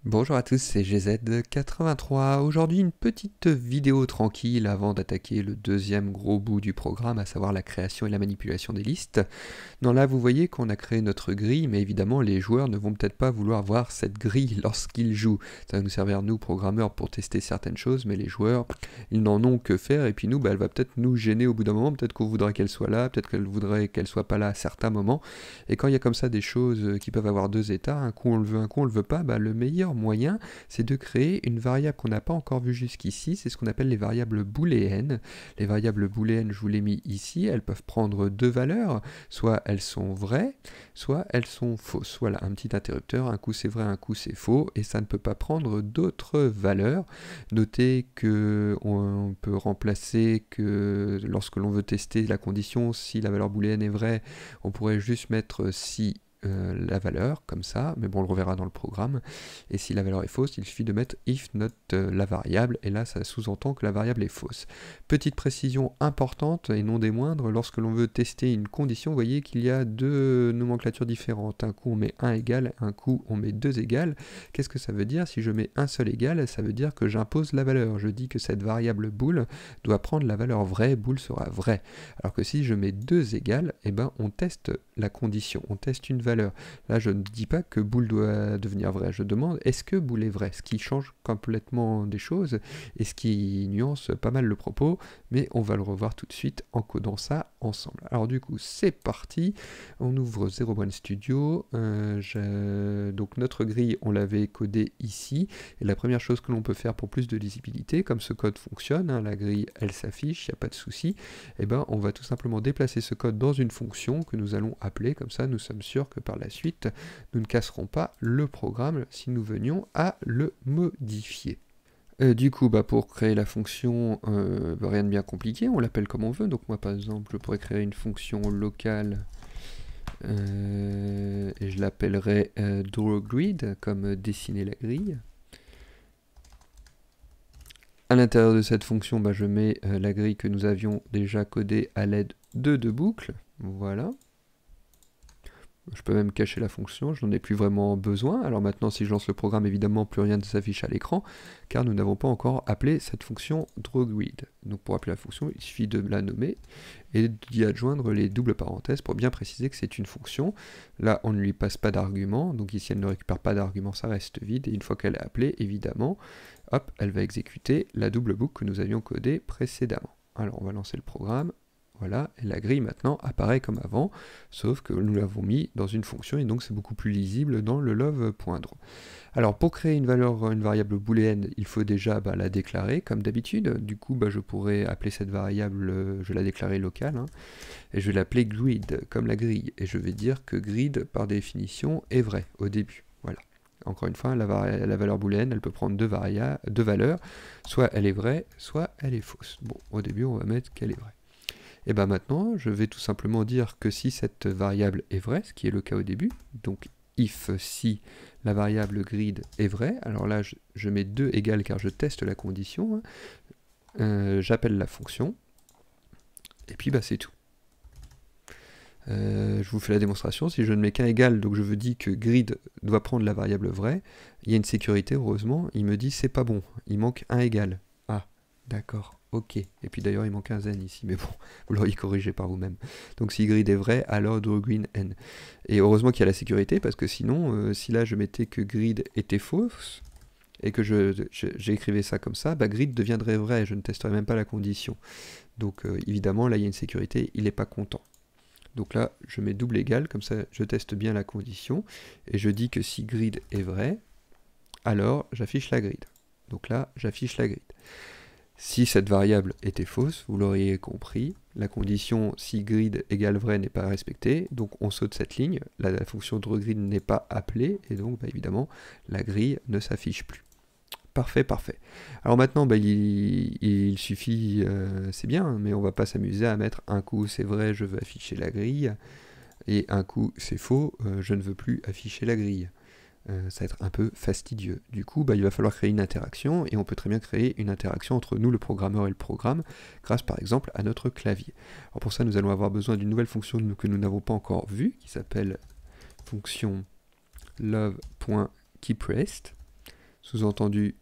Bonjour à tous, c'est GZ83. Aujourd'hui, une petite vidéo tranquille avant d'attaquer le deuxième gros bout du programme, à savoir la création et la manipulation des listes. Non, là, vous voyez qu'on a créé notre grille, mais évidemment, les joueurs ne vont peut-être pas vouloir voir cette grille lorsqu'ils jouent. Ça va nous servir, nous, programmeurs, pour tester certaines choses, mais les joueurs, ils n'en ont que faire, et puis nous, elle va peut-être nous gêner au bout d'un moment, peut-être qu'on voudrait qu'elle soit là, peut-être qu'elle voudrait qu'elle soit pas là à certains moments. Et quand il y a comme ça des choses qui peuvent avoir deux états, un coup on le veut, un coup on le veut pas, le meilleur moyen, c'est de créer une variable qu'on n'a pas encore vue jusqu'ici, c'est ce qu'on appelle les variables booléennes. Les variables booléennes, je vous l'ai mis ici, elles peuvent prendre deux valeurs, soit elles sont vraies, soit elles sont fausses. Voilà, un petit interrupteur, un coup c'est vrai, un coup c'est faux, et ça ne peut pas prendre d'autres valeurs. Notez que on peut remplacer que lorsque l'on veut tester la condition, si la valeur booléenne est vraie, on pourrait juste mettre si la valeur, comme ça, mais bon, on le reverra dans le programme. Et si la valeur est fausse, il suffit de mettre if not la variable, et là, ça sous-entend que la variable est fausse. Petite précision importante, et non des moindres, lorsque l'on veut tester une condition, vous voyez qu'il y a deux nomenclatures différentes. Un coup, on met 1 égal, un coup, on met 2 égal. Qu'est-ce que ça veut dire? Si je mets un seul égal, ça veut dire que j'impose la valeur. Je dis que cette variable bool doit prendre la valeur vraie, bool sera vrai. Alors que si je mets 2 égal, eh ben, on teste la condition, on teste une valeur. Là, je ne dis pas que bool doit devenir vrai, je demande est-ce que bool est vrai, ce qui change complètement des choses et ce qui nuance pas mal le propos, mais on va le revoir tout de suite en codant ça ensemble. Alors du coup, c'est parti, on ouvre Zero One Studio, donc notre grille, on l'avait codée ici, et la première chose que l'on peut faire pour plus de lisibilité, comme ce code fonctionne, la grille, elle s'affiche, il n'y a pas de souci, et on va tout simplement déplacer ce code dans une fonction que nous allons appeler, comme ça nous sommes sûrs que par la suite, nous ne casserons pas le programme si nous venions à le modifier. Du coup, pour créer la fonction, rien de bien compliqué, on l'appelle comme on veut. Donc moi, par exemple, je pourrais créer une fonction locale et je l'appellerai drawGrid, comme dessiner la grille. À l'intérieur de cette fonction, je mets la grille que nous avions déjà codée à l'aide de deux boucles. Voilà. Je peux même cacher la fonction, je n'en ai plus vraiment besoin. Alors maintenant, si je lance le programme, évidemment, plus rien ne s'affiche à l'écran, car nous n'avons pas encore appelé cette fonction drawGrid. Donc pour appeler la fonction, il suffit de la nommer et d'y adjoindre les doubles parenthèses pour bien préciser que c'est une fonction. Là, on ne lui passe pas d'argument, donc ici, elle ne récupère pas d'argument, ça reste vide. Et une fois qu'elle est appelée, évidemment, hop, elle va exécuter la double boucle que nous avions codée précédemment. Alors on va lancer le programme. Voilà, et la grille maintenant apparaît comme avant, sauf que nous l'avons mis dans une fonction et donc c'est beaucoup plus lisible dans le love.draw. Alors pour créer une variable booléenne, il faut déjà la déclarer comme d'habitude. Du coup, je pourrais appeler cette variable, je vais la déclarer locale, et je vais l'appeler grid comme la grille. Et je vais dire que grid par définition est vrai au début. Voilà. Encore une fois, la valeur booléenne, elle peut prendre deux valeurs, soit elle est vraie, soit elle est fausse. Bon, au début, on va mettre qu'elle est vraie. Et maintenant, je vais tout simplement dire que si cette variable est vraie, ce qui est le cas au début, donc if si la variable grid est vraie, alors là je mets 2 égale car je teste la condition, j'appelle la fonction, et puis c'est tout. Je vous fais la démonstration, si je ne mets qu'un égal, donc je veux dire que grid doit prendre la variable vraie, il y a une sécurité, heureusement, il me dit c'est pas bon, il manque un égal. Ah, d'accord. Ok, et puis d'ailleurs il manque un zen ici, mais bon, vous l'auriez corrigé par vous-même. Donc si grid est vrai, alors drawGrid n. Et heureusement qu'il y a la sécurité, parce que sinon, si là je mettais que grid était fausse, et que j'écrivais ça comme ça, grid deviendrait vrai, je ne testerai même pas la condition. Donc évidemment, là il y a une sécurité, il n'est pas content. Donc là, je mets double égal, comme ça je teste bien la condition, et je dis que si grid est vrai, alors j'affiche la grid. Donc là, j'affiche la grid. Si cette variable était fausse, vous l'auriez compris, la condition si grid égale vrai n'est pas respectée, donc on saute cette ligne, la fonction drawGrid n'est pas appelée, et donc évidemment la grille ne s'affiche plus. Parfait, parfait. Alors maintenant, il suffit, c'est bien, mais on va pas s'amuser à mettre un coup c'est vrai, je veux afficher la grille, et un coup c'est faux, je ne veux plus afficher la grille. Ça va être un peu fastidieux. Du coup, il va falloir créer une interaction, et on peut très bien créer une interaction entre nous, le programmeur, et le programme, grâce par exemple à notre clavier. Alors pour ça, nous allons avoir besoin d'une nouvelle fonction que nous n'avons pas encore vue, qui s'appelle fonction love.keepRest. Sous-entendu,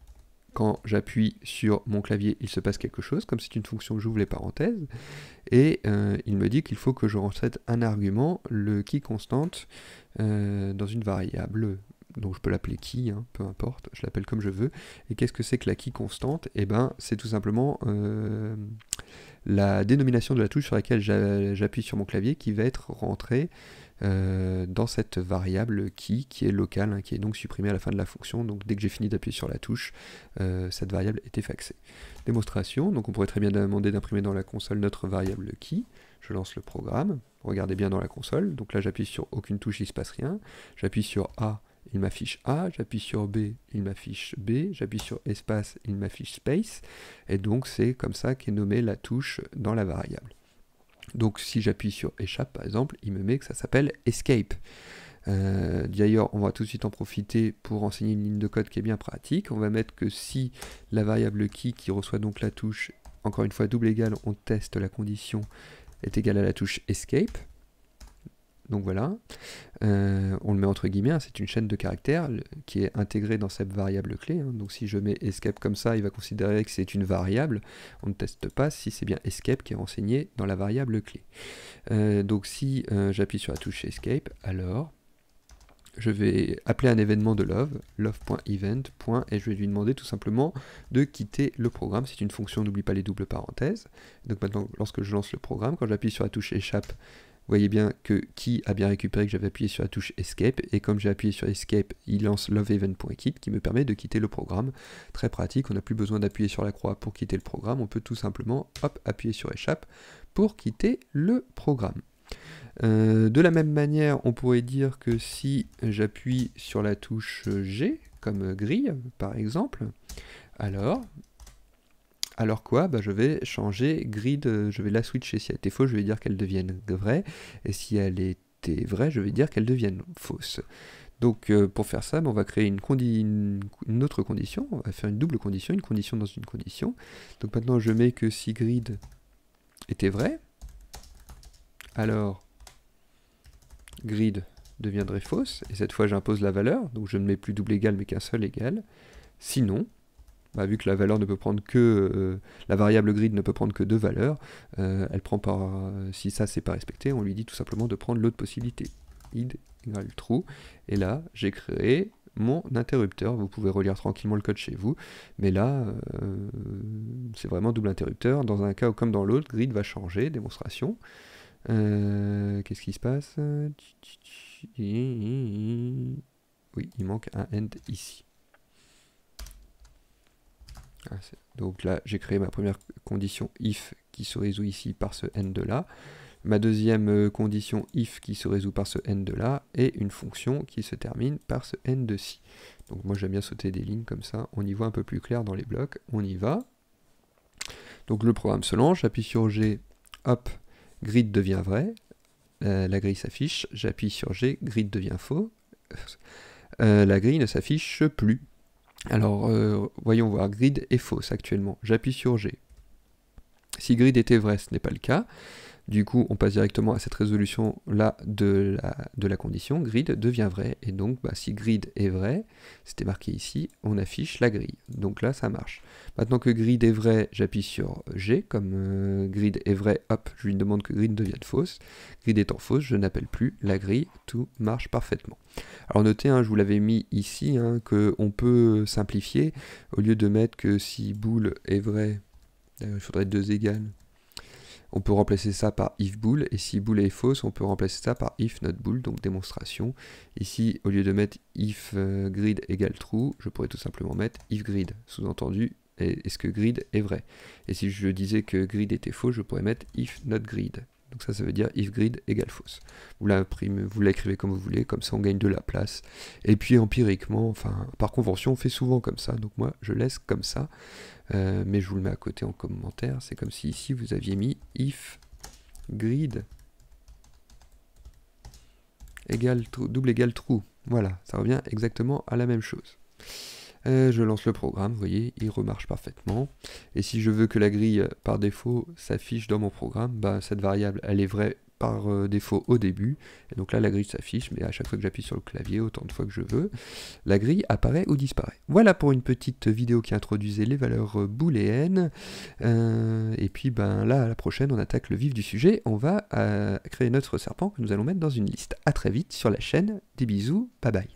quand j'appuie sur mon clavier, il se passe quelque chose, comme c'est une fonction, j'ouvre les parenthèses, et il me dit qu'il faut que je recette un argument, le key constante, dans une variable, donc je peux l'appeler key, hein, peu importe, je l'appelle comme je veux. Et qu'est-ce que c'est que la key constante? Eh ben, c'est tout simplement la dénomination de la touche sur laquelle j'appuie sur mon clavier qui va être rentrée dans cette variable qui est locale, hein, qui est donc supprimée à la fin de la fonction. Donc dès que j'ai fini d'appuyer sur la touche, cette variable est effacée. Démonstration, donc on pourrait très bien demander d'imprimer dans la console notre variable key. Je lance le programme, regardez bien dans la console, donc là j'appuie sur aucune touche, il ne se passe rien. J'appuie sur A, il m'affiche A, j'appuie sur B, il m'affiche B, j'appuie sur espace, il m'affiche space, et donc c'est comme ça qu'est nommée la touche dans la variable. Donc si j'appuie sur échappe par exemple, il me met que ça s'appelle escape. D'ailleurs, on va tout de suite en profiter pour enseigner une ligne de code qui est bien pratique. On va mettre que si la variable key qui reçoit donc la touche, encore une fois double égal, on teste la condition, est égale à la touche escape. Donc voilà, on le met entre guillemets, hein, c'est une chaîne de caractères qui est intégrée dans cette variable clé. Hein. Donc si je mets escape comme ça, il va considérer que c'est une variable. On ne teste pas si c'est bien escape qui est renseigné dans la variable clé. Donc si j'appuie sur la touche escape, alors je vais appeler un événement de love.event, et je vais lui demander tout simplement de quitter le programme. C'est une fonction, n'oublie pas les doubles parenthèses. Donc maintenant, lorsque je lance le programme, quand j'appuie sur la touche échappe, vous voyez bien que key a bien récupéré que j'avais appuyé sur la touche escape, et comme j'ai appuyé sur escape, il lance loveEvent.quit qui me permet de quitter le programme. Très pratique, on n'a plus besoin d'appuyer sur la croix pour quitter le programme, on peut tout simplement hop, appuyer sur échappe pour quitter le programme. De la même manière, on pourrait dire que si j'appuie sur la touche G, comme grille par exemple, alors quoi, bah, je vais changer grid, je vais la switcher. Si elle était fausse, je vais dire qu'elle devienne vraie, et si elle était vraie, je vais dire qu'elle devienne fausse. Donc pour faire ça, bah, on va créer une autre condition, on va faire une double condition, une condition dans une condition. Donc maintenant je mets que si grid était vrai, alors grid deviendrait fausse, et cette fois j'impose la valeur, donc je ne mets plus double égal mais qu'un seul égal. Sinon, bah, vu que la valeur ne peut prendre que la variable grid ne peut prendre que deux valeurs, elle prend par si ça c'est pas respecté, on lui dit tout simplement de prendre l'autre possibilité, id égale true, et là j'ai créé mon interrupteur. Vous pouvez relire tranquillement le code chez vous, mais là c'est vraiment double interrupteur. Dans un cas comme dans l'autre, grid va changer. Démonstration. Qu'est-ce qui se passe? Oui, il manque un end ici. Donc là, j'ai créé ma première condition if qui se résout ici par ce end de là. Ma deuxième condition if qui se résout par ce end de là. Et une fonction qui se termine par ce end de ci. Donc moi j'aime bien sauter des lignes comme ça. On y voit un peu plus clair dans les blocs. On y va. Donc le programme se lance. J'appuie sur G. Hop. Grid devient vrai. La grille s'affiche. J'appuie sur G. Grid devient faux. La grille ne s'affiche plus. Alors, voyons voir, grid est fausse actuellement. J'appuie sur G. Si grid était vrai, ce n'est pas le cas. Du coup, on passe directement à cette résolution-là de la condition. Grid devient vrai. Et donc, bah, si grid est vrai, c'était marqué ici, on affiche la grille. Donc là, ça marche. Maintenant que grid est vrai, j'appuie sur G. Comme grid est vrai, hop, je lui demande que grid devienne fausse. Grid étant fausse, je n'appelle plus la grille. Tout marche parfaitement. Alors notez, hein, je vous l'avais mis ici, hein, qu'on peut simplifier. Au lieu de mettre que si bool est vrai, il faudrait deux égales. On peut remplacer ça par if bool, et si bool est fausse, on peut remplacer ça par if not bool, donc démonstration. Ici, au lieu de mettre if grid égale true, je pourrais tout simplement mettre if grid, sous-entendu, est-ce que grid est vrai? Et si je disais que grid était faux, je pourrais mettre if not grid. Donc ça veut dire if grid égale fausse. Vous l'écrivez comme vous voulez, comme ça on gagne de la place. Et puis empiriquement, enfin par convention, on fait souvent comme ça, donc moi je laisse comme ça. Mais je vous le mets à côté en commentaire. C'est comme si ici vous aviez mis if grid égale double égale true. Voilà, ça revient exactement à la même chose. Je lance le programme, vous voyez, il remarche parfaitement. Et si je veux que la grille par défaut s'affiche dans mon programme, bah, cette variable elle est vraie par défaut au début, et donc là la grille s'affiche, mais à chaque fois que j'appuie sur le clavier, autant de fois que je veux, la grille apparaît ou disparaît. Voilà pour une petite vidéo qui introduisait les valeurs booléennes, et puis ben là à la prochaine on attaque le vif du sujet, on va créer notre serpent que nous allons mettre dans une liste. A très vite sur la chaîne, des bisous, bye bye.